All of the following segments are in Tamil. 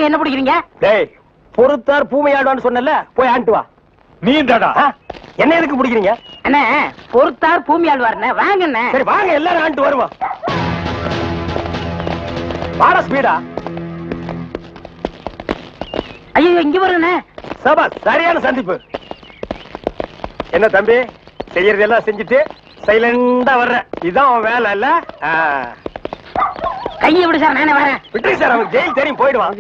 நீங்க என்ன பிடிக்கிறீங்க? டேய், பொறுத்தார் பூமை ஆடுவான்னு சொன்னல, போய் ஆண்டு வா. நீ தாடா என்ன எதுக்கு பிடிக்கிறீங்க? அண்ணே, பொறுத்தார் பூமி ஆழ்வார்ண்ணே, வாங்க அண்ணே. சரி வாங்க, எல்லாரும் ஆண்டு வருவோம். வாட ஸ்பீடா. ஐயோ, இங்க வருண்ணே. சபா, சரியான சந்திப்பு. என்ன தம்பி, செய்யறது எல்லாம் செஞ்சுட்டு சைலண்டா வர்ற, இதான் அவன் வேலை இல்ல? கையை விடு சார், நானே வரேன். விட்டு சார், அவன் ஜெயில் தெரியும், போயிடுவான்.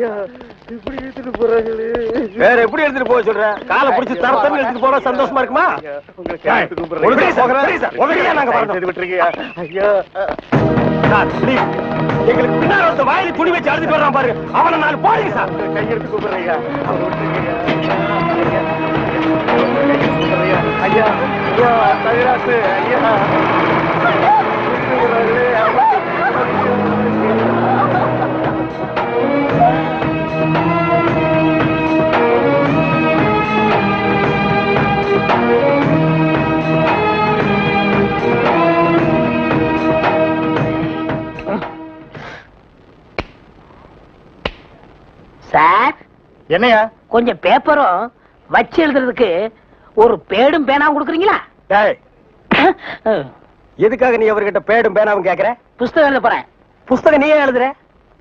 இப்படி எடுத்துட்டு போறாங்களே. வேற எப்படி எடுத்துட்டு போக சொல்ற? காலை புடிச்சு தரத்தன்னு எடுத்துட்டு போனா சந்தோஷமா இருக்குமா? எங்களுக்கு பின்னாடி வந்து வாயில துணி வச்சு அழுது போடுறான் பாரு, அவனை நாலு போடுங்க சார். கையெடுத்து கூப்பிடுறீங்க. ஐயா, ஐயா, தகராசு, ஐயா. சார், என்னையா? கொஞ்சம் பேப்பரும் வச்சு எழுதுறதுக்கு ஒரு பேடும் பேனாவும் கொடுக்குறீங்களா? எதுக்காக நீ அவர்கிட்ட பேடும் பேனாவும் கேக்குற? புஸ்தகம் எழுத போறேன். புஸ்தகம் நீயே எழுதுற?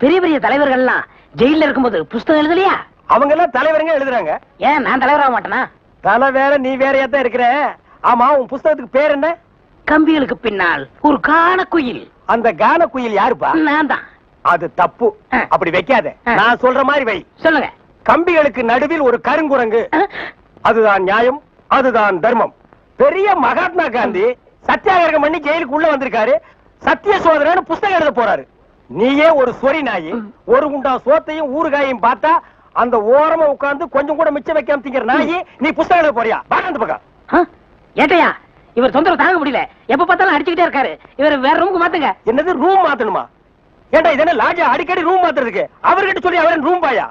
பெரிய பெரிய தலைவர்கள் எல்லாம் ஜெயில இருக்கும்போது புஸ்தகம் எழுதலையா? அவங்க எல்லாம் தலைவருங்க எழுதுறாங்க. ஏன் நான் தலைவராக மாட்டேனா? தலை வேற நீ வேறையா தான் இருக்கிற. ஆமா, உன் புஸ்தகத்துக்கு பேர் என்ன? கம்பிகளுக்கு பின்னால் ஒரு கான குயில். அந்த கான குயில் யாருப்பா? நான் தான். அது தப்பு, அப்படி வைக்காத. நான் சொல்ற மாதிரி வை. சொல்லுங்க. கம்பிகளுக்கு நடுவில் ஒரு கருங்குரங்கு, அதுதான் நியாயம், அதுதான் தர்மம். பெரிய மகாத்மா காந்தி சத்தியாகிரகம் பண்ணி ஜெயிலுக்கு உள்ள வந்திருக்காரு. சத்திய சோதனை புஸ்தகம் எழுத போறாரு. நீயே ஒரு சொரி நாயி, ஒரு குண்டா சோத்தையும் ஊறுகாயையும் பார்த்தா அந்த ஓரமா உட்கார்ந்து கொஞ்சம் கூட மிச்சம் வைக்காம திங்கிற நாயி, நீ புஸ்தகம் எழுத போறியா? பாட்டு பக்கம். ஏட்டையா, இவர் தொந்தரவு தாங்க முடியல, எப்ப பார்த்தாலும் அடிச்சுக்கிட்டே இருக்காரு. இவர் வேற ரூமுக்கு மாத்துங்க. என்னது ரூம் மாத்தணுமா? ஏண்டா இது என்ன லாட்ஜா அடிக்கடி ரூம் மாத்துறதுக்கு? அவர்கிட்ட சொல்லி அவரன் ரூம் பாயா?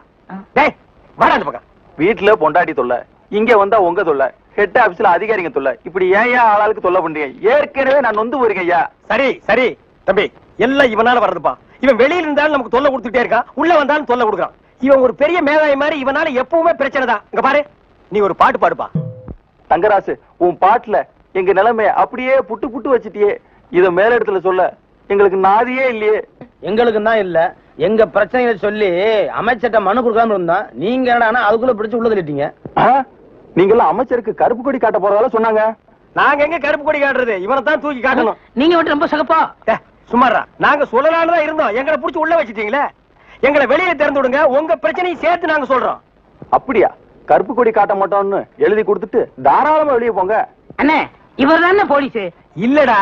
டேய், வாடா அந்த பக்கம். வீட்டுல பொண்டாட்டி தொல்லை, இங்க வந்தா உங்க தொல்லை, ஹெட் ஆபீஸ்ல அதிகாரிங்க தொல்லை, இப்படி ஏன் ஆளாளுக்கு தொல்லை பண்றீங்க? ஏற்கனவே நான் நொந்து போயிருக்கேன் ஐயா. சரி சரி தம்பி, எல்லாம் இவனால வர்றதுப்பா. இவன் வெளியில இருந்தாலும் நமக்கு தொல்லை கொடுத்துட்டே இருக்கான், உள்ள வந்தாலும் தொல்லை கொடுக்கான். இவன் ஒரு பெரிய மேதாவி மாதிரி, இவனால எப்பவுமே பிரச்சனை தான். இங்க பாரு, நீ ஒரு பாட்டு பாடுப்பா. தங்கராசு, உன் பாட்டுல எங்க நிலைமைய அப்படியே புட்டு புட்டு வச்சிட்டியே. இத மேல இடத்துல சொல்ல எங்களுக்கு நாதியே இல்லையே. எங்களுக்கு தான் இல்ல, எங்க பிரச்சனைகளை சொல்லி அமைச்சர்ட்ட மனு கொடுக்காம இருந்தா நீங்க என்னடா அதுக்குள்ள பிடிச்சு உள்ள தள்ளிட்டீங்க. நீங்க எல்லாம் அமைச்சருக்கு கருப்பு கொடி காட்ட போறதால சொன்னாங்க. நாங்க எங்க கருப்பு கொடி காட்டுறது? இவனை தான் தூக்கி காட்டணும். நீங்க மட்டும் ரொம்ப சகப்பா. சுமாரா, நாங்க சொல்லலான்னு தான் இருந்தோம், எங்களை புடிச்சு உள்ள வச்சிட்டீங்களே. எங்களை வெளியே திறந்து விடுங்க, உங்க பிரச்சனையும் சேர்த்து நாங்க சொல்றோம். அப்படியா? கருப்பு கொடி காட்ட மாட்டோம்னு எழுதி கொடுத்துட்டு தாராளமா வெளியே போங்க. அண்ணே, இவர் தானே போலீஸ்? இல்லடா,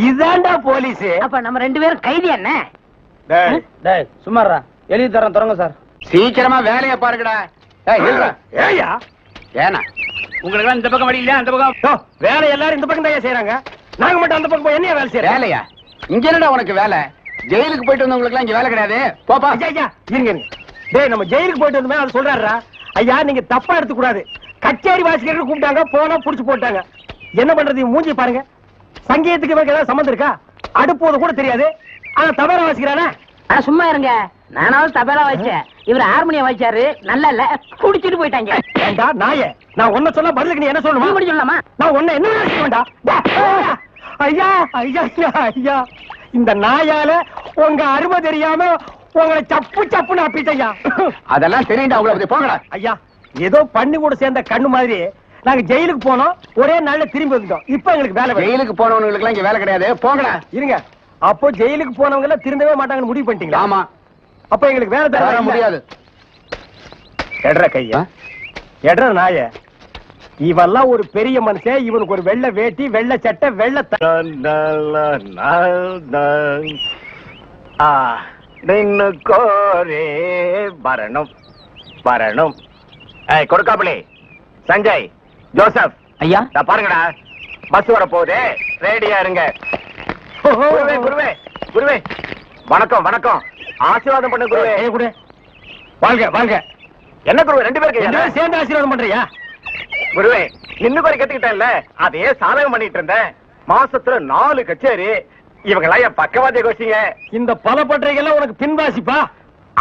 இதாண்டா போலீஸ். அப்ப நம்ம ரெண்டு பேரும் கைதி அண்ணே. டேய் சும்மாறா, எழுதி தரேன், தொடங்க சார். சீக்கிரமா வேலையை பாருங்கடா. ஏயா ஏனா உங்களுக்கு இந்த பக்கம் வழி இல்ல, அந்த பக்கம் வேலை எல்லாரும் இந்த பக்கம் தான் செய்யறாங்க, நாங்க மட்டும் அந்த பக்கம் போய் என்ன வேலை செய்யறோம்? வேலையா? இங்க என்னடா உனக்கு வேலை? ஜெயிலுக்கு போயிட்டு வந்தவங்களுக்கு எல்லாம் இங்க வேலை கிடையாது, போப்பா. ஐயா இருங்க, டேய் நம்ம ஜெயிலுக்கு போயிட்டு வந்தோமே அது சொல்றாரா? ஐயா நீங்க தப்பா எடுத்துக்க கூடாது. கச்சேரி வாசிக்கிறதுக்கு கூப்பிட்டாங்க, போனா புடிச்சு போட்டாங்க. என்ன பண்றது? மூஞ்சி பாருங்க. சங்கீதத்துக்கு இவருக்கு ஏதாவது சம்பந்தம் இருக்கா? அடுப்போது கூட தெரியாது, ஆனா தபேலா வாசிக்கிறானே. சும்மா இருங்க, நானாவது தபேலா வாசிச்சேன், இவர் ஹார்மோனியம் வாசிச்சாரு. நல்லா இல்ல, குடிச்சிட்டு போயிட்டாங்க. ஏண்டா நாயே, நான் ஒன்ன சொல்ல பதிலுக்கு நீ என்ன சொல்லணுமா? நீ சொல்லலாமா? நான் ஒன்ன என்ன செய்ய வேண்டாம். ஐயா ஐயா ஐயா, இந்த நாயால உங்க அருமை தெரியாம உங்களை சப்பு சப்புன்னு அப்பிட்டையா. அதெல்லாம் தெரியுண்டா உங்களுக்கு, போங்கடா. ஐயா ஏதோ பண்ணி கூட சேர்ந்த கண்ணு மாதிரி நாங்க ஜெயிலுக்கு போனோம், ஒரே நாள்ல திரும்பி வந்துட்டோம். இப்ப எங்களுக்கு வேலை. ஜெயிலுக்கு போனவங்களுக்கு எல்லாம் இங்க வேலை கிடையாது, போங்கடா. இருங்க, அப்போ ஜெயிலுக்கு போனவங்க எல்லாம் திருந்தவே மாட்டாங்கன்னு முடிவு பண்ணிட்டீங்களா? ஆமா. அப்ப எங்களுக்கு வேலை தர முடியாது. எட்ற கையா, எட்ற நாய. இவெல்லாம் ஒரு பெரிய மனுஷன், இவனுக்கு ஒரு வெள்ளை வேட்டி, வெள்ளை சட்டை, வெள்ளை கோரே வரணும் வரணும். கொடுக்காமலே சஞ்சய், ஜோசப் ஐயா பாருங்கடா, பஸ் வர போகுது, ரெடியா இருங்க. குருவே குருவே குருவே, வணக்கம் வணக்கம், ஆசீர்வாதம் பண்ண குருவே. குரு வாழ்க வாழ்க. என்ன குருவே ரெண்டு பேருக்கு சேர்ந்து ஆசீர்வாதம் பண்றியா? குருவே இன்னும் குறை கத்துக்கிட்டேன்ல, அதையே சாதகம் பண்ணிட்டு இருந்தேன். மாசத்துல 4 கச்சேரி, இவங்களா என் பக்கவாதிய கோஷிங்க. இந்த பல பற்றைகள்லாம் உனக்கு பின்வாசிப்பா.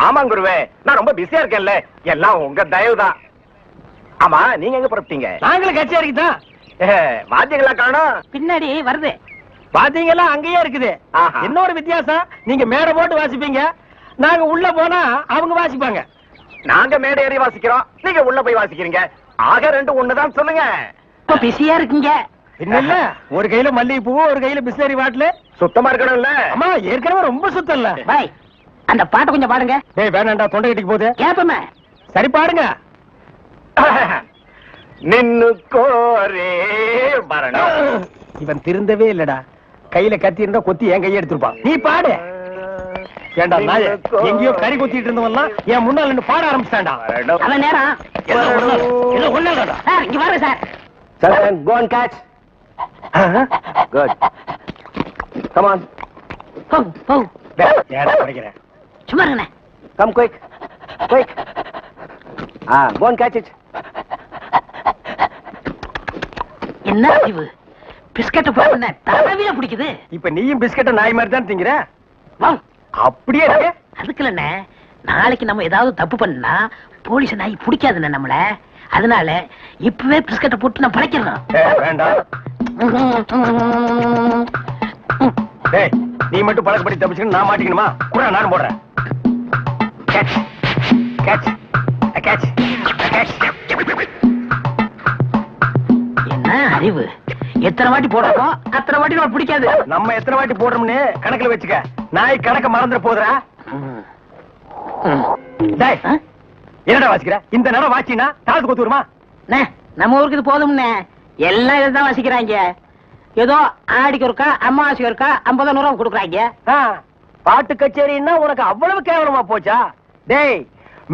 ஆமா குருவே, நான் ரொம்ப பிஸியா இருக்கேன்ல, எல்லாம் உங்க தயவுதான். ஆமா, நீங்க எங்க புறப்பட்டீங்க? நாங்களும் கச்சேரிக்கு தான். வாத்தியங்களா காணோம்? பின்னாடி வருது. வாத்தியங்கள்லாம் அங்கேயே இருக்குது. இன்னொரு வித்தியாசம், நீங்க மேடை போட்டு வாசிப்பீங்க, நாங்க உள்ள போனா அவங்க வாசிப்பாங்க. நாங்க மேடை ஏறி வாசிக்கிறோம், நீங்க உள்ள போய் வாசிக்கிறீங்க. ஆக ரெண்டு ஒண்ணுதான் சொல்லுங்க. இப்ப பிஸியா இருக்கீங்க. இல்ல, ஒரு கையில மல்லிகை பூ, ஒரு கையில பிஸ்லரி பாட்டில். சுத்தமா இருக்கணும் இல்ல? அம்மா ஏற்கனவே ரொம்ப சுத்தம் இல்ல. பாய், அந்த பாட்டை கொஞ்சம் பாடுங்க. டேய் வேணாண்டா, தொண்டை கட்டிக்கு போகுது. கேப்பமே. சரி பாடுங்க. நின்னு கோரே வரணும். இவன் திருந்தவே இல்லடா. கையில கத்தி இருந்தா கொத்தி என் கையை எடுத்துருப்பான். நீ பாடு. ஏண்டா நாயே, எங்கேயோ கறி கொத்திட்டு இருந்தவன்லாம் என் முன்னால நின்னு பாட ஆரம்பிச்சான்டா. அவன் நேரம். சார் இங்க பாருங்க sir. Children, go and catch. Good. Come on. போ போ. ஏடா படிக்கிறேன். சும்மா இருங்கண்ணே. Come quick. Quick. Go and catch it. என்ன அறிவு, பிஸ்கட் போன தடவில பிடிக்குது. இப்ப நீயும் பிஸ்கட்ட நாய் மாதிரி தான் திங்கிற. வா. அப்படியே இருக்கு. அதுக்கு இல்லண்ணே, நாளைக்கு நம்ம ஏதாவது தப்பு பண்ணா போலீஸ் நாய் பிடிக்காதுண்ணே நம்மள. அதனால இப்பவே பிஸ்கட்டை போட்டு நான் படைக்கிறோம். வேண்டாம். டேய், நீ மட்டும் பழக்கப்படி தப்பிச்சுன்னு நான் மாட்டிக்கணுமா? கூட நானும் போடுறேன். Catch catch catch catch. என்ன அறிவு, எத்தனை வாட்டி போடுறோமோ அத்தனை வாட்டி நம்ம பிடிக்காது. நம்ம எத்தனை வாட்டி போடுறோம்னு கணக்குல வச்சுக்க. நாய் கணக்க மறந்துட போதுறா. டேய், என்னடா வாசிக்கிற? இந்த நேரம் வாசினா தாழ்த்து கொத்து வருமா? நம்ம ஊருக்கு இது போதும்னே, எல்லாம் இதுதான் வாசிக்கிறாங்க. ஏதோ ஆடிக்கு ஒருக்கா அம்மாவாசைக்கு ஒருக்கா 50 ரூபா கொடுக்குறாங்க. பாட்டு கச்சேரின்னா உனக்கு அவ்வளவு கேவலமா போச்சா? டேய்,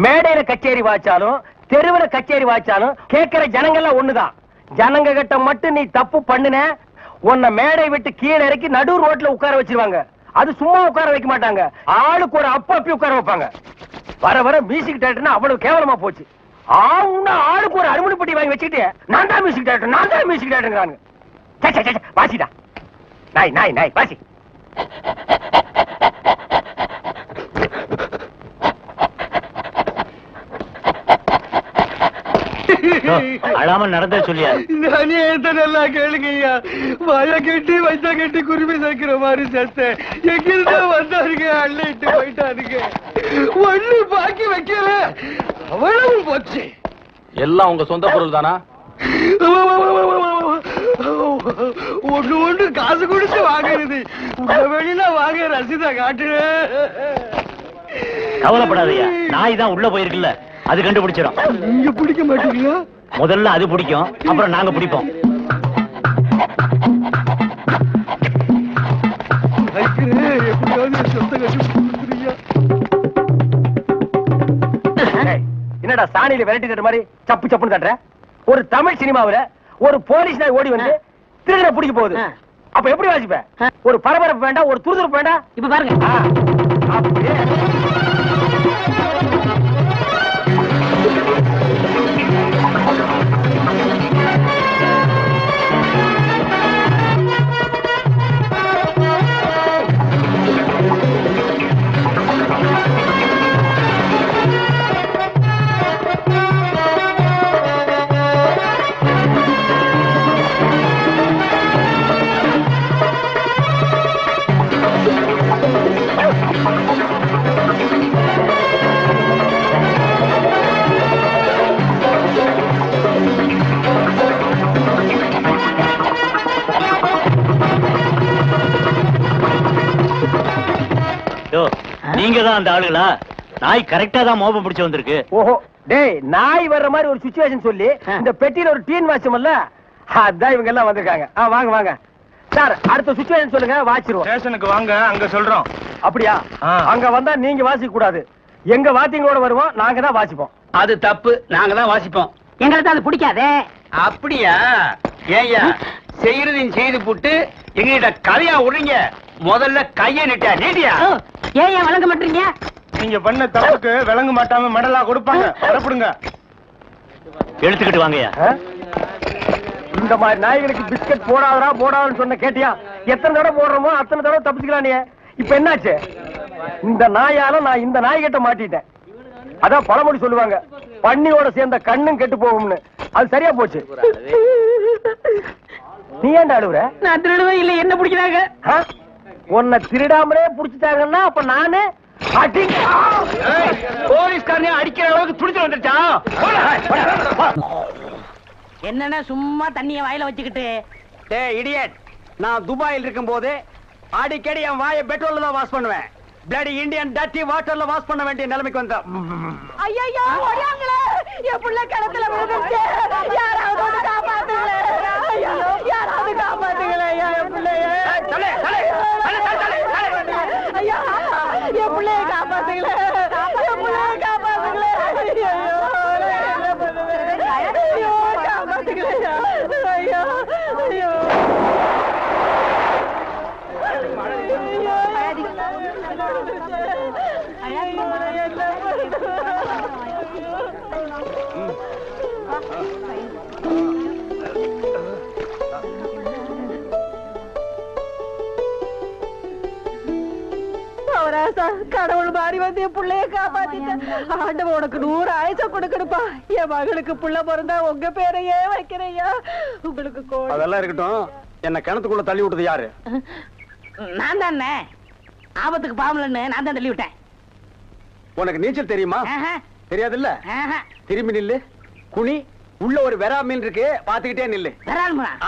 மேடையில கச்சேரி வாச்சாலும் தெருவுல கச்சேரி வாச்சாலும் கேட்கிற ஜனங்கள்லாம் ஒண்ணுதான். ஜனங்க கிட்ட மட்டும் நீ தப்பு பண்ணுன, உன்னை மேடை விட்டு கீழே இறக்கி நடு ரோட்ல உட்கார வச்சிருவாங்க. அது சும்மா உட்கார வைக்க மாட்டாங்க, ஆளுக்கு ஒரு அப்பி உட்கார வைப்பாங்க. வர வர மியூசிக் டைரக்டர்னா அவ்வளவு கேவலமா போச்சு. ஆளுக்கு ஒரு அருமணி பெட்டி வாங்கி வச்சுக்கிட்டு நான் தான் மியூசிக் டைரக்டர், நான் தான் மியூசிக் டைரக்டர்ங்கறாங்க. வாசிடா நாய் நாய் நாய் வாசி. அழாம நடந்த சொல்லியா? நானே நல்லா கேளுங்கய்யா. வாய கட்டி வச்சா கட்டி குருவி சேர்க்கிற மாதிரி சேர்த்தேன். எங்கிருந்தா வந்தாருங்க, அள்ளிட்டு போயிட்டாருங்க. ஒண்ணு பாக்கி வைக்கல, அவ்வளவு போச்சு. எல்லாம் உங்க சொந்த பொருள் தானா? ஒண்ணு ஒண்ணு காசு கொடுத்து வாங்குறது. உங்க வெளியில வாங்க ரசீதா காட்டு. கவலைப்படாதயா, நாய் தான் உள்ள போயிருக்குல்ல, அது கண்டுபிடிச்சிடும். நீங்க பிடிக்க மாட்டீங்களா? முதல்ல அது பிடிக்கும், அப்புறம் நாங்க பிடிப்போம். எப்படியாவது சொத்த கட்டி. என்னடா சாணியில விரட்டி தட்ட மாதிரி சப்பு சப்புன்னு தட்டுற? ஒரு தமிழ் சினிமாவுல ஒரு போலீஸ் நாய் ஓடி வந்து திருடனை பிடிக்க போகுது. அப்ப எப்படி வாசிப்ப? ஒரு பரபரப்பு வேண்டாம், ஒரு துருதுருப்பு வேண்டாம். இப்ப பாருங்க. அப்படியே நீங்க தான் அந்த ஆளுங்களா? நாய் கரெக்டா தான் மோப்பம் பிடிச்சு வந்திருக்கு. ஓஹோ, டேய், நாய் வர்ற மாதிரி ஒரு சிச்சுவேஷன் சொல்லி இந்த பெட்டியில ஒரு டீன் வாட்சமல்ல, அதான் இவங்க எல்லாம் வந்திருக்காங்க. வாங்க வாங்க சார், அடுத்த சிச்சுவேஷன் சொல்லுங்க, வாச்சிருவோம். ஸ்டேஷனுக்கு வாங்க, அங்க சொல்றோம். அப்படியா? அங்க வந்தா நீங்க வாசிக்க கூடாது, எங்க வாத்தியங்களோட வருவோம், நாங்க தான் வாசிப்போம். அது தப்பு, நாங்க தான் வாசிப்போம். எங்களுக்கு அது பிடிக்காதே. அப்படியா? ஏய்யா, செய்யறதையும் செய்து போட்டு எங்ககிட்ட கதையா விடுறீங்க. முதல்ல கைய நீட்டியா? ஏன் வழங்க மாட்டீங்க? நீங்க பண்ண தப்புக்கு விளங்க மாட்டாம மெடலா கொடுப்பாங்க. வரப்படுங்க. எடுத்துக்கிட்டு வாங்கயா. இந்த மாதிரி நாய்களுக்கு பிஸ்கட் போடாதா போடாதுன்னு சொன்ன கேட்டியா? எத்தனை தடவை போடுறோமோ அத்தனை தடவை தப்பிச்சுக்கலாம். நீ இப்ப என்னாச்சு? இந்த நாயால நான் இந்த நாய்கிட்ட மாட்டிட்டேன். அதான் பழமொழி சொல்லுவாங்க, பன்னியோட சேர்ந்த கண்ணும் கெட்டு போகும்னு. அது சரியா போச்சு. நீ ஏன்டா அழுவுற? நான் திருடுவே இல்ல, என்ன பிடிக்கிறாங்க? உன்னை திருடாமலே புடிச்சிட்டாங்கன்னா அப்ப நானு போலீஸ்காரனையும் அடிக்கிற அளவுக்கு துடிச்சு வந்துருச்சா? என்னன்னா சும்மா தண்ணிய வாயில வச்சுக்கிட்டு. டேய் இடியட், நான் துபாயில் இருக்கும் போது அடிக்கடி என் வாயை பெட்ரோல்ல தான் வாஷ் பண்ணுவேன். பிளடி இந்தியன் டர்ட்டி வாட்டர்ல வாஷ் பண்ண வேண்டிய நிலைமைக்கு வந்தேன். ஐயோ ஓடியாங்களே, என் புள்ள கிணத்துல விழுந்துச்சு. யாராவது வந்து காப்பாத்துங்களே. ஐயோ யாராவது காப்பாத்துங்களே. என் பிள்ளைய ஐயா, என் பிள்ளைய காப்பாத்துங்களே. என் பிள்ளைய காப்பாத்துங்களே. ஐயோ ஐயோ காப்பாத்துங்களே. ஐயோ ஐயோ கடவுள் மாறி வந்து என் பிள்ளைய காப்பாத்திட்டேன். ஆண்டவன் உனக்கு 100 ஆயுசம் கொடுக்கணுப்பா. என் மகளுக்கு புள்ள பிறந்தா உங்க பேரையே வைக்கிறையா. உங்களுக்கு அதெல்லாம் இருக்கட்டும். என்ன கிணத்துக்குள்ள தள்ளி விட்டது யாரு? நான் தானே. ஆபத்துக்கு பாவலன்னு நான் தான் தள்ளி விட்டேன். உனக்கு நீச்சல் தெரியுமா? தெரியாது இல்ல. திரும்பி நில்லு, குனி. உள்ள ஒரு வெரா மீன் இருக்கு, பாத்துக்கிட்டே நில்லு.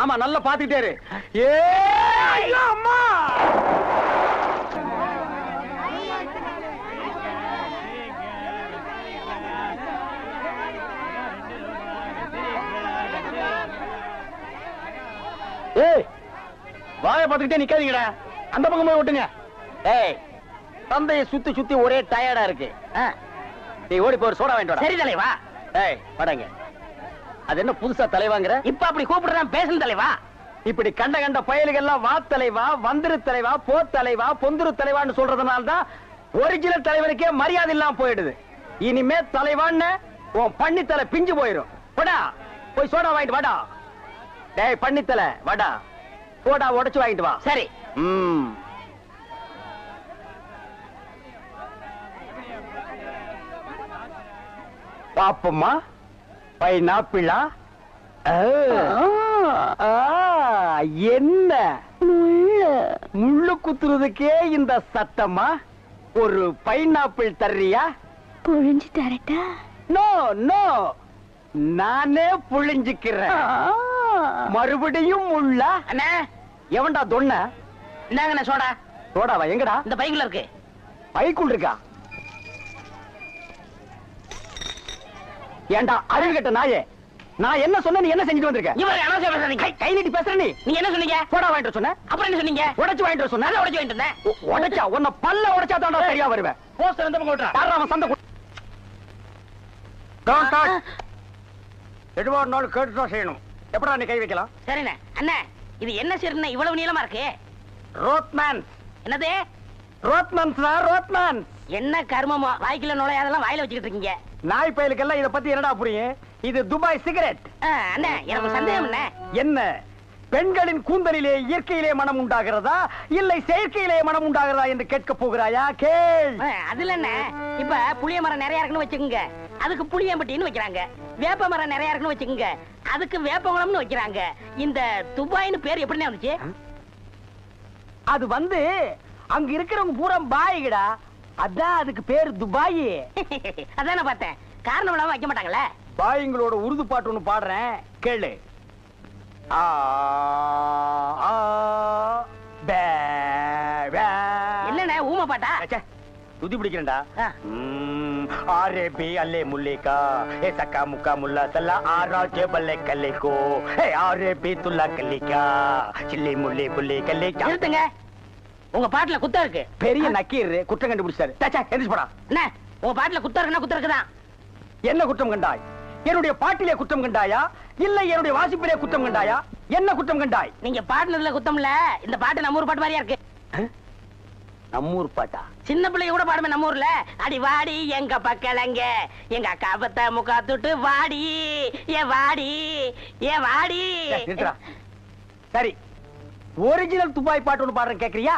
ஆமா, நல்லா பாத்துக்கிட்டே இரு. அம்மா வாய பாத்துக்கிட்டே நிக்காதீங்கடா, அந்த பக்கம் போய் விட்டுங்க. ஏய், தந்தையை சுத்தி சுத்தி ஒரே டயர்டா இருக்கு. நீ ஓடி போய் சோடா வாங்கிட்டு வா. சரி தலைவா. ஏய் வாடங்க. அது என்ன புதுசா தலைவாங்கற? இப்ப அப்படி கூப்பிடுறான் பேசணும் தலைவா. இப்படி கண்ட கண்ட பயல்கள் எல்லாம் வா தலைவா, வந்திரு தலைவா, போ தலைவா, பொந்துரு தலைவான்னு சொல்றதுனால தான் ஒரிஜினல் தலைவனுக்கே மரியாதை இல்லாம போயிடுது. இனிமே தலைவான்னு உன் பண்ணித்தலை பிஞ்சு போயிடும். வாடா போய் சோடா வாங்கிட்டு வாடா. டேய் பண்ணித்தலை வாடா, சோடா உடைச்சு வாங்கிட்டு வா. சரி. பாப்பம்மா, பைனாப்பிளா? என்ன முள்ளு குத்துறதுக்கே இந்த சத்தமா? ஒரு பைனாப்பிள் தர்றியா? புழிஞ்சு தரட்டா? நோ நோ, நானே புழிஞ்சுக்கிறேன். மறுபடியும் முள்ள? அண்ணா எவன்டா தொன்ன? இந்தாங்கண்ணே சோடா. சோடாவா? எங்கடா? இந்த பைக்குள்ள இருக்கு. பைக்குள் இருக்கா? ஏண்டா அறிவு கட்ட நாயே, நான் என்ன சொன்ன நீ என்ன செஞ்சுட்டு வந்திருக்க? இவர் அனாவசியம் பேசுறீங்க. கை நீட்டி பேசுற. நீங்க என்ன சொன்னீங்க? சோடா வாங்கிட்டு சொன்ன. அப்புறம் என்ன சொன்னீங்க? உடைச்சு வாங்கிட்டு சொன்ன. உடைச்சு வாங்கிட்டு வந்தேன். உடைச்சா உன்னை பல்ல உடைச்சா தான்டா சரியா வருவேன். போஸ்டர் இந்த பக்கம் ஓட்டுறா. யாரா அவன் சண்டை? Don't touch. எதுவா இருந்தாலும் கேட்டுதான் செய்யணும். எப்படா நீ கை வைக்கலாம்? சரிண்ணே. அண்ணா இது என்ன சீர்னு இவ்வளவு நீளமா இருக்கு? ரோத்மேன். என்னது? Rothman sir, Rothman. என்ன கர்மமோ, வாய்க்குள்ள நுழையாதெல்லாம் வாயில வச்சுக்கிட்டு இருக்கீங்க. நாய் பயலுக்கெல்லாம் இத பத்தி என்னடா புரியும்? இது துபாய் சிகரெட். அண்ணா எனக்கு சந்தேகம் என்ன? என்ன பெண்களின் கூந்தலிலே இயற்கையிலே மனம் உண்டாகிறதா இல்லை செயற்கையிலே மனம் உண்டாகிறதா என்று கேட்க போகிறாயா? கேள். அதுல என்ன, இப்ப புளிய மரம் நிறைய இருக்குன்னு வச்சுக்கோங்க, அதுக்கு புளியம்பட்டின்னு வைக்கிறாங்க. வேப்ப மரம் நிறைய இருக்குன்னு வச்சுக்கோங்க, அதுக்கு வேப்பகுளம்னு வைக்கிறாங்க. இந்த துபாய்னு பேர் எப்படின்னு வந்துச்சு? அது வந்து அங்க இருக்கிறவங்க பூரா பாய்கடா, அதான் அதுக்கு பேரு துபாய். அதான் நான் பார்த்தேன். காரணம் இல்லாம வைக்க மாட்டாங்களே. பாய்ங்களோட உருது பாட்டு ஒண்ணு பாடுறேன், கேளு. என்னண்ணே ஊமை பாட்டா? துதி பிடிக்கிறேன்டா. ஆரே பி அல்லே முல்லேகா ஏ சக்கா முக்கா முல்லா சல்லா ஆரா ஜெபல்லே கல்லேகோ ஏ ஆரே பி துல்லா கல்லிகா சில்லி முல்லே புல்லே கல்லேகா. நிறுத்துங்க, உங்க பாட்டுல குத்தம் இருக்கு. பெரிய நக்கீர் குற்றம் கண்டுபிடிச்சாரு. எந்திரிச்சு போடா. என்ன உங்க பாட்டுல குத்தம் இருக்குன்னா குத்தம் இருக்குதான். என்ன குற்றம் கண்டாய்? என்னுடைய பாட்டிலே குற்றம் கண்டாயா இல்லை என்னுடைய வாசிப்பிலே குற்றம் கண்டாயா? என்ன குற்றம் கண்டாய்? நீங்க பாட்டுல குத்தம் இல்ல. இந்த பாட்டு நம்ம ஊர் பாட்டு மாதிரியா இருக்கு. நம்மூர் பாட்டா? சின்ன பிள்ளைங்க கூட பாடுமே நம்ம ஊர்ல. அடி வாடி எங்க பக்கலங்க, எங்க அக்கா பத்த முக்கா துட்டு வாடி ஏ வாடி ஏ வாடி. சரி, ஒரிஜினல் துபாய் பாட்டு ஒண்ணு பாடுறேன், கேக்குறியா?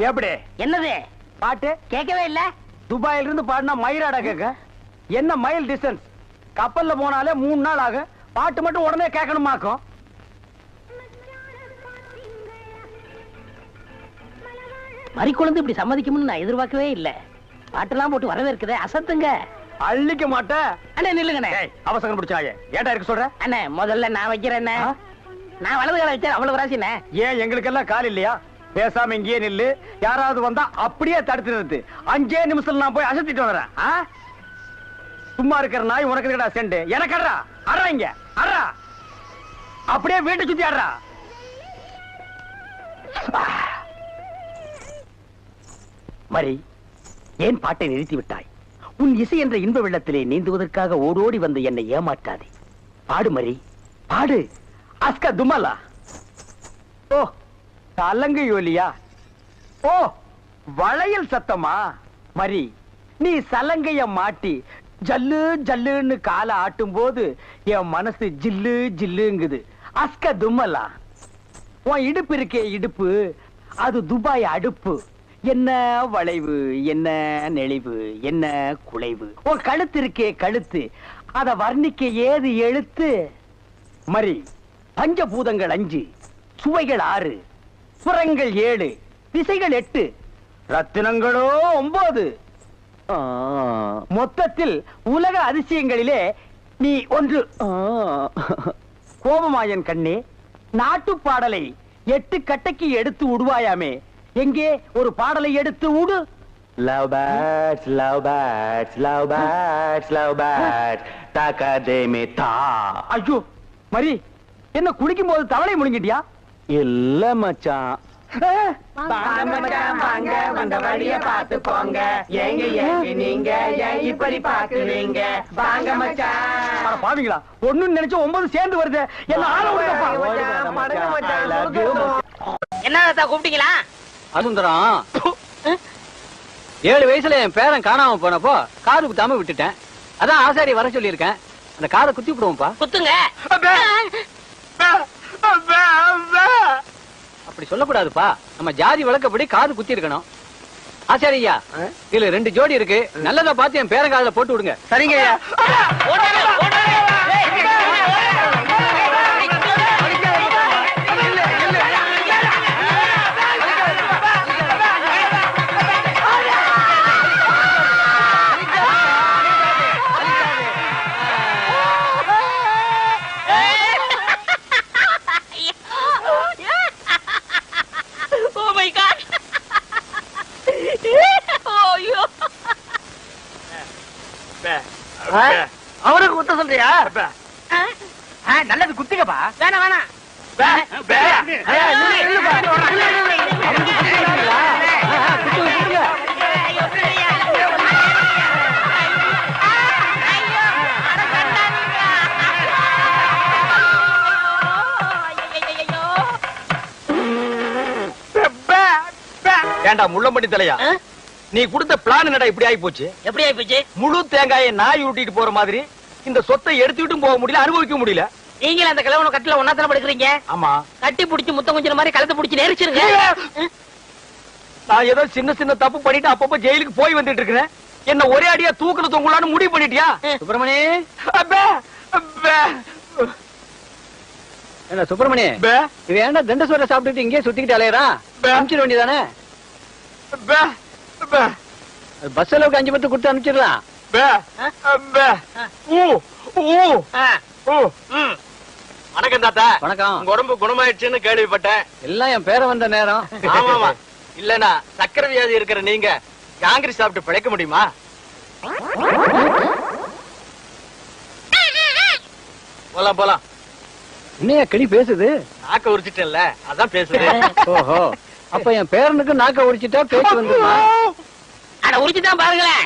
எப்படி என்னது பாட்டு கேட்கவே இல்ல? துபாயில இருந்து பாடினா மயிராடா கேட்க? என்ன மைல் டிஸ்டன்ஸ்? கப்பல்ல போனாலே 3 நாள் ஆகும். பாட்டு மட்டும் உடனே கேட்கணுமாக்கும். மறி குழந்தை இப்படி சம்மதிக்கும்னு நான் எதிர்பார்க்கவே இல்ல. பாட்டெல்லாம் போட்டு வரவேற்குதே, அசத்துங்க. அள்ளிக்க மாட்டேன். அண்ணே நில்லுங்கண்ணே. அவசரம் பிடிச்சாயே ஏன்டா இருக்க சொல்ற? அண்ணே முதல்ல நான் வைக்கிறேன். நான் வலது கால வச்சேன், அவ்வளவு ராசிண்ணே. ஏன் எங்களுக்கெல்லாம் கால் இல்லையா? பேசாம இங்கேயே நில்லு. யாராவது வந்தா அப்படியே தடுத்து நிறுத்து. 5 நிமிஷத்துல நான் போய் அசத்திட்டு வரேன். சும்மா இருக்கிற நாய் உனக்கு இருக்கடா செண்டு. எனக்கு அட்றா அட்றா இங்க அட்றா. அப்படியே வீட்டை சுத்தி ஆடுறா. மரி, ஏன் பாட்டை நிறுத்தி விட்டாய்? உன் இசை என்ற இன்ப வெள்ளத்திலே நீந்துவதற்காக ஓடோடி வந்து என்னை ஏமாற்றாதே. பாடு மரி, பாடு. அஸ்கா துமலா. ஓ, சலங்கை ஒலியா? ஓ, வளையல் சத்தமா? மரி, நீ சலங்கைய மாட்டி ஜல்லு ஜல்லுன்னு காலை ஆட்டும் போது என் மனசு ஜில்லு ஜில்லுங்குது. அஸ்க தும்மலா. உன் இடுப்பு இருக்கே இடுப்பு, அது துபாய் அடுப்பு. என்ன வளைவு, என்ன நெளிவு, என்ன குலைவு. உன் கழுத்து இருக்கே கழுத்து, அத வர்ணிக்க ஏது எழுத்து? மரி, பஞ்சபூதங்கள் 5, சுவைகள் 6, சுரங்கள் 7, திசைகள் 8, ரத்தினங்களோ 9. மொத்தத்தில் உலக அதிசயங்களிலே நீ ஒன்று. கோபமாயன் கண்ணே, நாட்டு பாடலை 8 கட்டைக்கு எடுத்து விடுவாயாமே, எங்கே ஒரு பாடலை எடுத்து விடு. Love birds, love birds, love birds, love birds, takademe ta. ஐயோ மரி, என்ன குடிக்கும் போது தவளை முழுங்கிட்டியா? இல்ல மச்சான். வந்த வழிய பாத்து போங்க. ஏங்க ஏங்க நீங்க ஏன் இப்படி பாக்குறீங்க? வாங்க மச்சான். பாவீங்களா, ஒண்ணுன்னு நினைச்சு 9 சேர்ந்து வருது. என்ன ஆள விடுங்கப்பா. என்ன கூப்பிட்டீங்களா? அசுந்தரம், 7 வயசுல என் பேரன் காணாம போனப்போ காது குத்தாம விட்டுட்டேன். அதான் ஆசாரி வர சொல்லியிருக்கேன். அந்த காதை குத்தி விடுவோம்ப்பா. குத்துங்க. அப்படி சொல்லக்கூடாதுப்பா. நம்ம ஜாதி வழக்கப்படி காது குத்தி இருக்கணும். ஆசாரியா, இதுல 2 ஜோடி இருக்கு. நல்லதா பார்த்து என் பேரன் காதுல போட்டு விடுங்க. சரிங்க ஐயா. அவருக்கு குத்த சொல்றியா? நல்லது குத்துக்கப்பா. வேணாம் வேணாம். ஏண்டா முள்ளம்பட்டி தலையா, நீ கொடுத்த பிளான் என்னடா இப்படி ஆகி போச்சு? எப்படி ஆயி போச்சு? முழு தேங்காயை நாய் உருட்டிட்டு போற மாதிரி இந்த சொத்தை எடுத்துட்டும் போக முடியல, அனுபவிக்க முடியல. நீங்களும் அந்த கிழவன கட்டில ஒன்னாத்தன படுக்கிறீங்க. ஆமா, கட்டி புடிச்சு முத்தம் கொஞ்சம் மாதிரி கழுத்தை புடிச்சு நெரிச்சிருங்க. நான் ஏதோ சின்ன சின்ன தப்பு பண்ணிட்டு அப்பப்ப ஜெயிலுக்கு போய் வந்துட்டு இருக்கிறேன். என்ன ஒரே அடியா தூக்கல தொங்கலான்னு முடிவு பண்ணிட்டியா? சுப்பிரமணி, அப்பே, அப்பே. என்ன சுப்பிரமணி, இது ஏன்டா தண்டசோரை சாப்பிட்டுட்டு இங்கே சுத்திக்கிட்டு அலையறா? அனுப்பிச்சிட வேண்டியதானே? பஸ் அளவுக்கு 5 பத்து கொடுத்து அனுப்பிச்சிடலாம். வணக்கம் தாத்தா. வணக்கம். உங்க உடம்பு குணமாயிடுச்சுன்னு கேள்விப்பட்டேன். எல்லாம் என் பேரை வந்த நேரம். ஆமாமா, இல்லனா சக்கரை வியாதி இருக்கிற நீங்க காங்கிரஸ் சாப்பிட்டு பிழைக்க முடியுமா? போலாம் போலாம். என்னையா கிளி பேசுது? நாக்க உரிச்சிட்டேன்ல, அதான் பேசுது. ஓஹோ, அப்ப என் பேரனுக்கு நாக்க உரிச்சிட்டா பேச்சு வந்துருமா? அட உரிச்சுதான் பாருங்களேன்.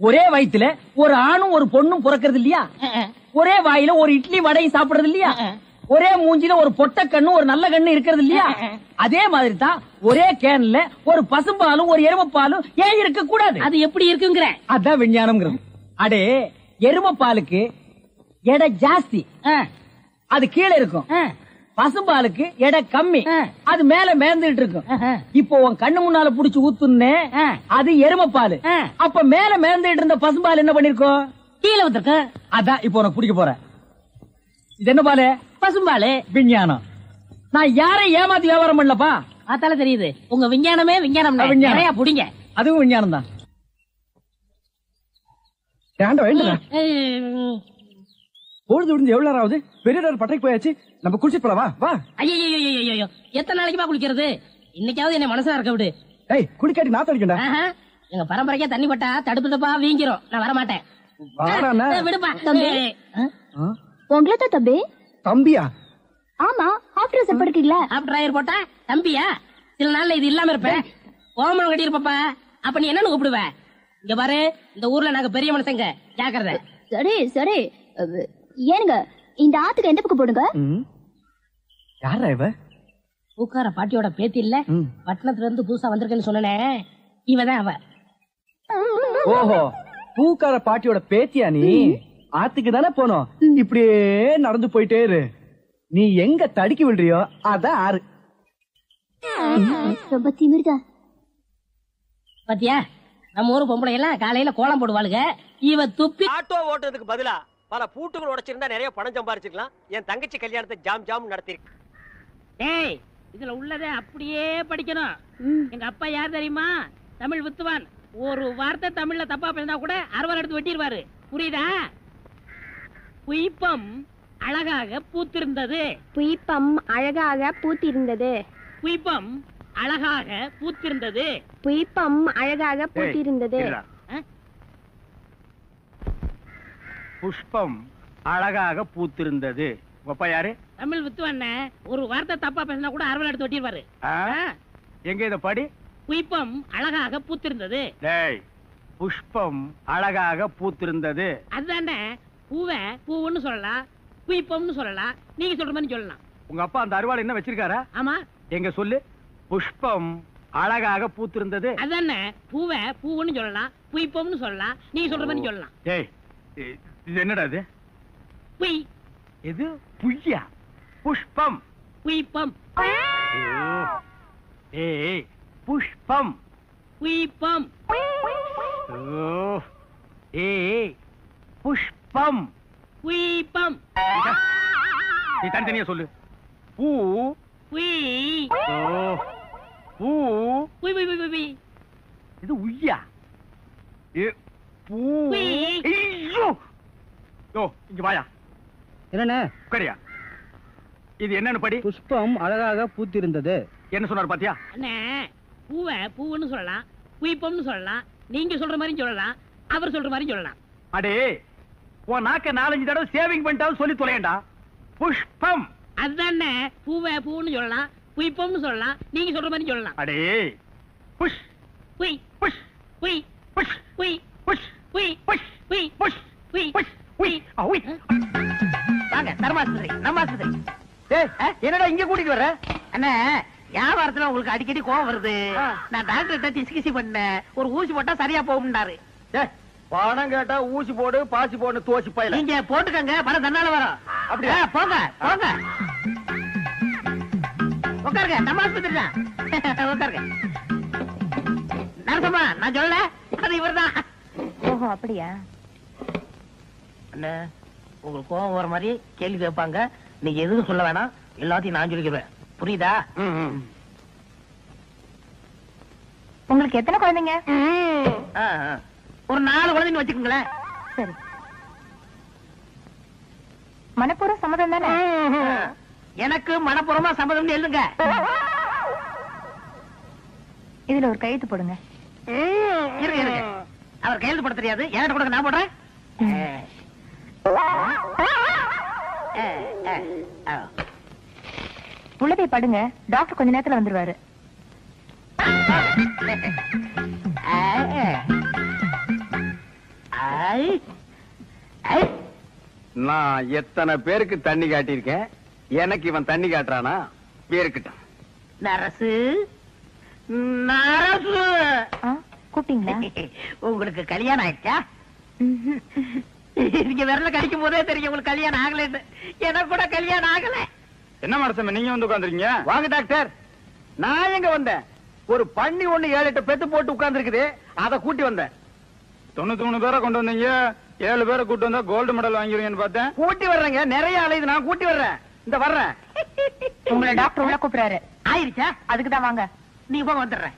ஒரே வயித்துல ஒரு ஆணும் ஒரு பொண்ணும் பிறக்கிறது இல்லையா? ஒரே வாயில ஒரு இட்லி வடையும் சாப்பிடுறது இல்லையா? ஒரே மூஞ்சில ஒரு பொட்ட கண்ணு ஒரு நல்ல கண்ணு இருக்கிறது இல்லையா? அதே மாதிரி தான் ஒரே கேன்ல ஒரு பசும்பாலும் ஒரு எருமைப்பாலும் ஏன் இருக்க கூடாது? அது எப்படி இருக்குங்கிற? அதான் விஞ்ஞானம்ங்கிறது. அடே, எருமைப்பாலுக்கு எடை ஜாஸ்தி, அது கீழே இருக்கும். பசும்பாலுக்கு எடை கம்மி, அது மேல மேந்துட்டு இருக்கும். இப்போ உன் கண்ணு முன்னால புடிச்சு ஊத்துனே, அது எருமைப்பாலு. அப்ப மேல மேந்துட்டு இருந்த பசும்பால் என்ன பண்ணிருக்கோம்? கீழே வந்துருக்கு. அதான் இப்போ உனக்கு குடிக்க போறேன். இது என்ன பாலு? பசும்பாலு. விஞ்ஞானம். நான் யாரையும் ஏமாத்தி வியாபாரம் பண்ணலப்பா. அதால தெரியுது உங்க விஞ்ஞானமே விஞ்ஞானம். நிறைய புடிங்க. அதுவும் விஞ்ஞானம் தான். பொழுது விடுந்து எவ்வளவு நேரம் ஆகுது? பெரிய பட்டைக்கு போயாச்சு. நம்ம குளிச்சிட்டு போலாம். வா. ஐயோ, எத்தனை நாளைக்குமா குளிக்கிறது? இன்னைக்காவது என்ன மனசா இருக்க விடு. ஏய், குளிக்காட்டி நாத்த அடிக்கண்டா. எங்க பரம்பரைக்கே தண்ணி பட்டா தடுப்பு தப்பா வீங்கிரும். நான் வர மாட்டேன். விடுப்பா. உங்களை தான் தம்பி. தம்பியா? ஆமா, ஹாஃப் ட்ரெஸ் படுக்கீங்களா? ஹாஃப் டிரைவர் போட்டா தம்பியா? சில நாள்ல இது இல்லாம இருப்பேன். ஓமனம் கட்டி இருப்பப்பா. அப்ப நீ என்னன்னு கூப்பிடுவ? இங்க பாரு, இந்த ஊர்ல நாங்க பெரிய மனுஷங்க, ஜாக்கிரதை. சரி சரி. ஏனுங்க, இந்த ஆத்துக்கு எந்த பக்கம் போடுங்க? யாரா இவ? பூக்கார பாட்டியோட பேத்தி இல்ல, பட்டணத்துல இருந்து புதுசா வந்திருக்கேன்னு சொன்னனே, இவதான் அவ. ஓஹோ, பூக்கார பாட்டியோட பேத்தியா நீ? ஆத்துக்கு தானே போனோம். இப்படியே நடந்து போயிட்டே இரு. நீ எங்க தடுக்கி விடுறியோ அதான் ஆறு. ரொம்ப திமிர்தா. பாத்தியா, நம்ம ஊரு பொம்பளை எல்லாம் காலையில கோலம் போடுவாளுங்க. இவ துப்பி ஆட்டோ ஓட்டுறதுக்கு பதிலா பல பூட்டுகள் உடைச்சிருந்தா நிறைய பணம் சம்பாரிச்சிருக்கலாம். என் தங்கச்சி கல்யாணத்தை ஜாம் ஜாம் நடத்திருக்கு. டேய், இதுல உள்ளதை அப்படியே படிக்கணும். எங்க அப்பா யார் தெரியுமா? தமிழ் வித்துவான். ஒரு வார்த்தை தமிழ்ல தப்பா பேசினா கூட அறுவரை எடுத்து வெட்டிடுவாரு. புரியுதா? புய்பம் அழகாக பூத்திருந்தது. புய்பம் அழகாக பூத்திருந்தது. புய்பம் அழகாக பூத்திருந்தது. புய்பம் அழகாக பூத்திருந்தது. புஷ்பம் அழகாக பூத்திருந்தது. அப்பா யாரு? தமிழ் வித்துவான். ஒரு வார்த்தை தப்பா பேசினா கூட அறுவரை எடுத்து வெட்டிடுவாரு. எங்க இத படி? புய்பம் அழகாக பூத்திருந்தது. டேய், புஷ்பம் அழகாக பூத்திருந்தது. அதுதானே, பூவை பூவுன்னு சொல்லலாம், புய்பம்னு சொல்லலாம். நீங்க சொல்ற மாதிரி சொல்லலாம். உங்க அப்பா அந்த அருவாள் என்ன வச்சிருக்காரா? ஆமா. எங்க சொல்லு. புஷ்பம் அழகாக பூத்திருந்தது. அதுதானே, பூவை பூவுன்னு சொல்லலாம், புய்பம்னு சொல்லலாம். நீங்க சொல்ற மாதிரி சொல்லலாம். டேய், இது என்னடா இது? புய். இது புய்யா? புஷ்பம். புய்பம். ஏய், புஷ்பம். புய்பம். ஏய், புஷ்பம். புய்பம். நீ தனித்தனியா சொல்லு. பூ. புய். பூ. புய் புய் புய் புய். இது உய்யா? பூ. ஐயோ, இங்க வாயா. என்னண்ணே? உட்காரியா. இது என்னன்னு படி? புஷ்பம் அழகாக பூத்திருந்தது. என்ன சொன்னார் பாத்தியா? அண்ணே, பூவை பூவுன்னு சொல்லலாம், புய்பம்னு சொல்லலாம். நீங்க சொல்ற மாதிரி சொல்லலாம், அவர் சொல்ற மாதிரி சொல்லலாம். அடே, உன் நாக்க 4-5 தடவை சேவிங் பண்ணிட்டாலும் சொல்லி தொலையண்டா. புஷ்பம். அதுதானே, பூவை பூன்னு சொல்லலாம், புய்பம்னு சொல்லலாம். நீங்க சொல்ற மாதிரி சொல்லலாம். அடே, புஷ் புய் புஷ் புய் புஷ் புய் புஷ் புய் புஷ் புய் புஷ் புய் புஷ் உய் உய். வாங்க தர்மாஸ்திரி, நம்மாஸ்திரி. என்னடா இங்க கூட்டிட்டு வர? அண்ணே, வியாபாரத்துல உங்களுக்கு அடிக்கடி கோவம் வருது. நான் டாக்டர்கிட்ட கிசி பண்ணேன். ஒரு ஊசி போட்டா சரியா போகும்னாரு. பணம் கேட்டா ஊசி போடு, பாசி போடு, தோசி பையல. நீங்க போட்டுக்கங்க, பணம் தன்னால வரும். அப்படியா? போங்க போங்க, உட்காருங்க. நம்ம ஆஸ்பத்திரி தான். உட்காருங்க. நரசம்மா, நான் சொல்லல, அது இவர்தான். ஓஹோ, அப்படியா? அண்ணே, உங்களுக்கு கோவம் வர மாதிரி கேள்வி கேட்பாங்க. நீங்க எதுவும் சொல்ல வேணாம், எல்லாத்தையும் நான் சொல்லிக்கிறேன். புரியுதா? உங்களுக்கு எத்தனை குழந்தைங்க? ஒரு 4 குழந்தைன்னு வச்சுக்கோங்களேன். சரி. மனப்பூர்வ சம்மதம் தானே? எனக்கு மனப்பூர்வமா சம்மதம்னு எழுதுங்க. இதுல ஒரு கையெழுத்து போடுங்க. இருங்க இருங்க, அவர் கையெழுத்து போட தெரியாது. என்கிட்ட கொடுங்க, நான் போடுறேன். உள்ள போய் படுங்க, டாக்டர் கொஞ்ச நேரத்துல வந்துருவாரு. ஐ, ஐ. நான் எத்தனை பேருக்கு தண்ணி காட்டியிருக்கேன், எனக்கு இவன் தண்ணி காட்டுறானா? பேருக்கிட்டான். நரசு, நரசு. கூப்பிட்டீங்களா? உங்களுக்கு கல்யாணம் ஆயிடுச்சா? நீங்க விரல கடிக்கும் போதே தெரியும் உங்களுக்கு கல்யாணம் ஆகலன்னு. எனக்கு கூட கல்யாணம் ஆகல. என்ன மனசு நீங்க வந்து உட்காந்துருக்கீங்க? வாங்க டாக்டர். நான் எங்க வந்தேன்? ஒரு பண்ணி ஒண்ணு 7-8 பெத்து போட்டு உட்கார்ந்து இருக்குது, அதை கூட்டி வந்தேன். 93 பேரை கொண்டு வந்தீங்க, 7 பேரை கூட்டு வந்தா கோல்டு மெடல் வாங்கிருவீங்கன்னு பார்த்தேன். கூட்டி வர்றேங்க, நிறைய அலையுது, நான் கூட்டி வர்றேன். இந்த வர்றேன். உங்களை டாக்டர் உள்ள கூப்பிடுறாரு. ஆயிருச்சா? அதுக்குதான் வாங்க. நீ போக வந்துடுறேன்.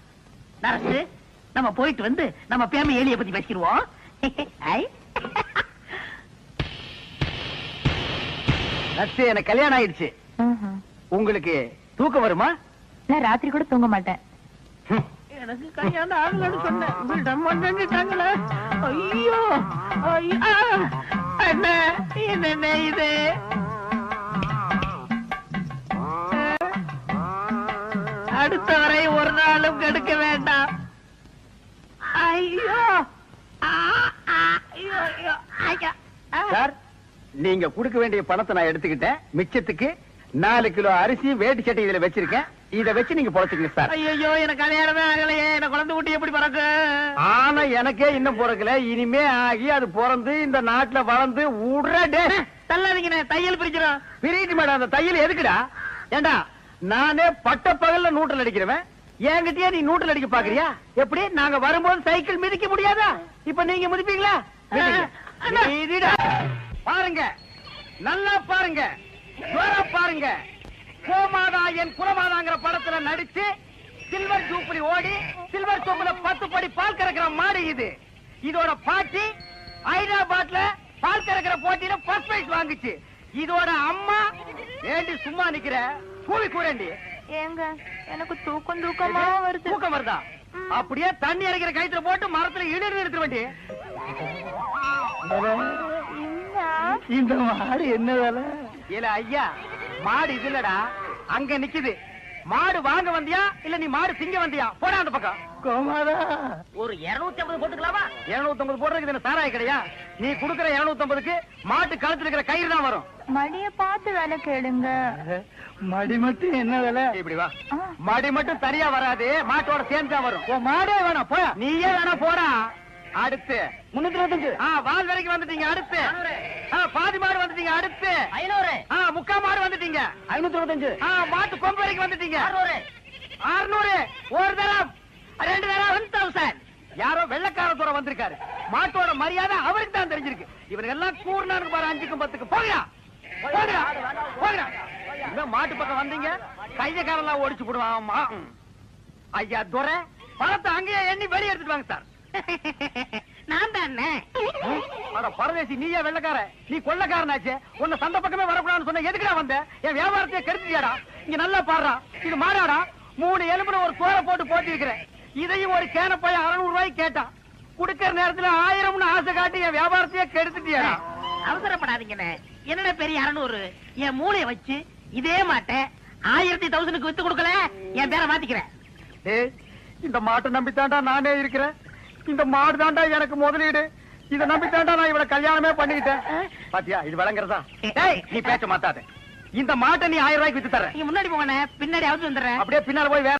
நரசு, நம்ம போயிட்டு வந்து நம்ம பேம ஏலிய பத்தி பேசிடுவோம். ஐ. நர்ஸ், எனக்கு கல்யாணம் ஆயிடுச்சு. உங்களுக்கு தூக்கம் வருமா? நான் ராத்திரி கூட தூங்க மாட்டேன். எனக்கு கல்யாணம் ஆகலன்னு சொன்னேன். உங்கள்ட்ட மன்னிட்டாங்களே. ஐயோ, ஐயோ. என்ன என்ன இது? அடுத்த வரை ஒரு நாளும் கெடுக்க வேண்டாம். ஐயோ, ஐயோ, ஐயோ, ஐயா. சார், நீங்க கொடுக்க வேண்டிய பணத்தை நான் எடுத்துக்கிட்டேன். மிச்சத்துக்கு 4 கிலோ அரிசி வேட்டி சட்டை இதுல வச்சிருக்கேன். இத வச்சு நீங்க பொழைச்சுக்கங்க சார். ஐயோ, எனக்கு கல்யாணமே ஆகலையே. எனக்கு குழந்தை குட்டி எப்படி பிறக்கு? ஆனா எனக்கே இன்னும் பிறக்கல. இனிமே ஆகி அது பிறந்து இந்த நாட்டுல வளர்ந்து உடனே தள்ளாதீங்க, தையல் பிரிக்கிறோம். பிரிட்டு மேடம். அந்த தையல் எதுக்குடா? ஏண்டா, நானே பட்ட பகல்ல நூற்றல் அடிக்கிறவன், என்கிட்டயே நீ நூற்றல் அடிக்க பாக்குறியா? எப்படி? நாங்க வரும்போது சைக்கிள் மிதிக்க முடியாதா? இப்ப நீங்க மிதிப்பீங்களா? மிதிடா. பாருங்க, நல்லா பாருங்க, ஜோரா பாருங்க. கோமாதா என் குலமாதாங்கிற படத்துல நடிச்சு சில்வர் ஜூப்ளி ஓடி சில்வர் சோப்புல 10 படி பால் கறக்கிற மாடு இது. இதோட பாட்டி ஹைதராபாத்ல பால் கறக்கிற போட்டியில ஃபர்ஸ்ட் பிரைஸ் வாங்குச்சு. இதோட அம்மா ஏண்டி சும்மா நிக்கிற? கூவி கூறண்டி. ஏங்க, எனக்கு தூக்கம் தூக்கமா வருது. தூக்கம் வருதா? அப்படியே தண்ணி அரைக்கிற கயித்துல போட்டு மரத்துல இழுத்து எடுத்து வேண்டி. இந்த மாடு என்ன வேலை? இல்ல ஐயா, மாடு இது இல்லடா, அங்க நிக்குது. மாடு வாங்க வந்தியா இல்ல நீ மாடு திங்க வந்தியா? போடா அந்த பக்கம். கோமாதா, ஒரு 250 போட்டுக்கலாமா? 250 போடுறதுக்கு இது சாராய கிடையா? நீ குடுக்கற 250க்கு மாட்டு கழுத்துல இருக்கிற கயிறு தான் வரும். மடிய பார்த்து வேலை கேளுங்க. மடி மட்டும் என்ன வேலை? இப்படி வா. மடி மட்டும் தனியா வராது, மாட்டோட சேர்ந்து தான் வரும். ஓ, மாடே வேணாம், போயா. நீயே வேணா போடா. அடுத்து 325. வால் வரைக்கும் வந்துட்டீங்க. அடுத்து பாதி மாடு வந்துட்டீங்க. அடுத்து 500. முக்கா மாடு வந்துட்டீங்க. 525. மாட்டு கொம்பு வரைக்கும் வந்துட்டீங்க. 600. ஒரு தரம், 2 தரம் 1000. யாரோ வெள்ளக்கார தூர வந்திருக்காரு. மாட்டோட மரியாதை அவருக்கு தான் தெரிஞ்சிருக்கு. இவங்க எல்லாம் கூர்னான்னு பாரு, 5க்கும் 10க்கும். போகிறா போகிறா போகிறா. மாட்டு பக்கம் வந்தீங்க, கையக்காரெல்லாம் ஓடிச்சு போடுவாமா. ஐயா துரை, பணத்தை அங்கேயே எண்ணி வெளியே எடுத்துட்டு வாங்க சார். நான் தானே. பரதேசி, நீயே வெள்ளக்கார, நீ கொள்ளக்காரனாச்சே. உன்னை சந்த பக்கமே வரக்கூடாதுன்னு சொன்ன, எதுக்குடா வந்த? என் வியாபாரத்தையே கெடுத்துட்டியாடா. இங்க நல்லா பாடுறா, இது மாடாடா. 3 எலும்புல ஒரு தோலை போட்டு போட்டி இருக்கிறேன். இதையும் ஒரு கேன போய் 600 ரூபாய்க்கு கேட்டான். குடுக்கிற நேரத்துல 1000 ஆசை காட்டி என் வியாபாரத்தையே கெடுத்துட்டியாடா. அவசரப்படாதீங்கண்ணே. என்னடா பெரிய 600? என் மூளைய வச்சு இதே மாட்டை 1000 வித்து கொடுக்கல, என் பேரை மாத்திக்கிறேன். இந்த மாட்டை நம்பித்தாண்டா நானே இருக்கிறேன். இந்த மாடு தாண்டா எனக்கு முதலீடு. இதை நம்பித்தாண்டா நான் இவளை கல்யாணமே பண்ணிக்கிட்டேன். பாத்தியா, இது விளங்குறதா? நீ பேச்ச மாத்தாத. இந்த மாட்டை நீ 1000 ரூபாய்க்கு வித்து தர. நீங்க முன்னாடி போங்கண்ணே, பின்னாடி அவுத்து வந்துடுறேன். அப்படியே பின்னால போய் வேற